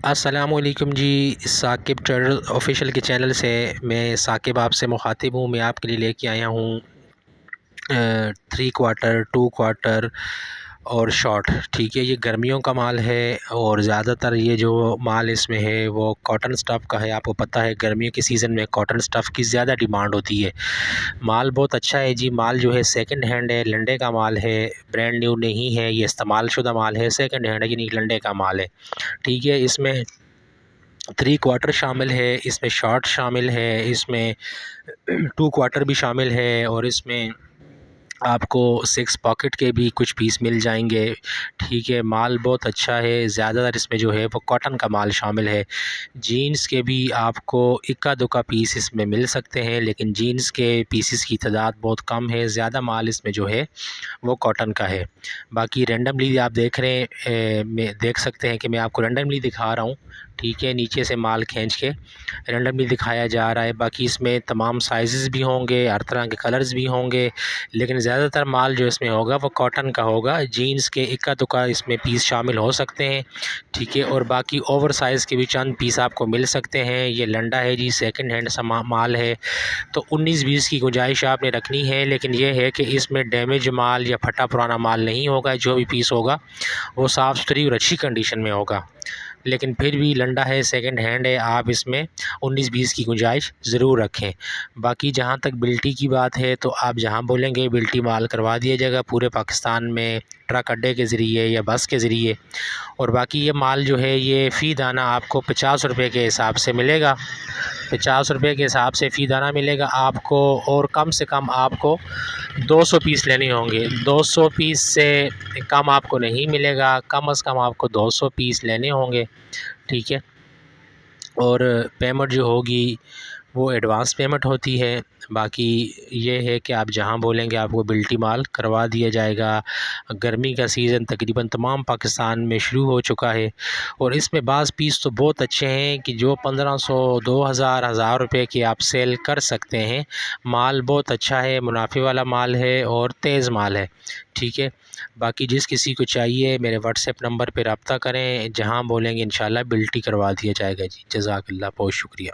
अस्सलामुअलैकुम जी। Saqib trader official के channel से मैं साकिब आपसे मुखातिब हूँ। मैं आपके लिए लेके आया हूँ 3/4, 2/4 और शॉर्ट। ठीक है, ये गर्मियों का माल है और ज़्यादातर ये जो माल इसमें है वो कॉटन स्टफ़ का है। आपको पता है गर्मियों के सीज़न में कॉटन स्टफ़ की ज़्यादा डिमांड होती है। माल बहुत अच्छा है जी। माल जो है सेकंड हैंड है, लंडे का माल है, ब्रांड न्यू नहीं है, ये इस्तेमाल शुदा माल है, सेकंड हैंड है, यानी लंडे का माल है। ठीक है, इसमें 3/4 शामिल है, इसमें शॉर्ट शामिल है, इसमें 2/4 भी शामिल है और इसमें आपको 6 पॉकेट के भी कुछ पीस मिल जाएंगे। ठीक है, माल बहुत अच्छा है। ज़्यादातर इसमें जो है वो कॉटन का माल शामिल है। जीन्स के भी आपको इक्का दुक्का पीस इसमें मिल सकते हैं, लेकिन जीन्स के पीसेस की तादाद बहुत कम है। ज़्यादा माल इसमें जो है वो कॉटन का है। बाकी रैंडमली आप देख रहे हैं, मैं देख सकते हैं कि मैं आपको रैंडमली दिखा रहा हूँ। ठीक है, नीचे से माल खींच के रैंडमली दिखाया जा रहा है। बाकी इसमें तमाम साइज़ भी होंगे, हर तरह के कलर्स भी होंगे, लेकिन ज़्यादातर माल जो इसमें होगा वो कॉटन का होगा। जीन्स के इक्का दुक्का इसमें पीस शामिल हो सकते हैं। ठीक है, और बाकी ओवर साइज़ के भी चंद पीस आपको मिल सकते हैं। ये लंडा है जी, सेकंड हैंड माल है, तो 19-20 की गुंजाइश आपने रखनी है, लेकिन यह है कि इसमें डैमेज माल या फटा पुराना माल नहीं होगा। जो भी पीस होगा वो साफ़ सुथरी और अच्छी कंडीशन में होगा, लेकिन फिर भी लंडा है, सेकंड हैंड है, आप इसमें 19-20 की गुंजाइश ज़रूर रखें। बाकी जहाँ तक बिल्टी की बात है, तो आप जहाँ बोलेंगे बिल्टी माल करवा दिया जाएगा पूरे पाकिस्तान में, ट्रक अड्डे के ज़रिए या बस के ज़रिए। और बाकी ये माल जो है ये फ़ी दाना आपको 50 रुपये के हिसाब से मिलेगा। 50 रुपये के हिसाब से फ़ी दाना मिलेगा आपको, और कम से कम आपको 200 पीस लेने होंगे। 200 पीस से कम आपको नहीं मिलेगा, कम से कम आपको 200 पीस लेने होंगे। ठीक है, और पेमेंट जो होगी वो एडवांस पेमेंट होती है। बाकी ये है कि आप जहाँ बोलेंगे आपको बिल्टी माल करवा दिया जाएगा। गर्मी का सीज़न तकरीबन तमाम पाकिस्तान में शुरू हो चुका है, और इसमें बाज़ पीस तो बहुत अच्छे हैं कि जो 1500, 2000, 1000 रुपये की आप सेल कर सकते हैं। माल बहुत अच्छा है, मुनाफे वाला माल है और तेज़ माल है। ठीक है, बाकी जिस किसी को चाहिए मेरे व्हाट्सएप नंबर पर रब्ता करें, जहाँ बोलेंगे इंशाल्लाह बिल्टी करवा दिया जाएगा जी। जज़ाकल्लाह, बहुत शुक्रिया।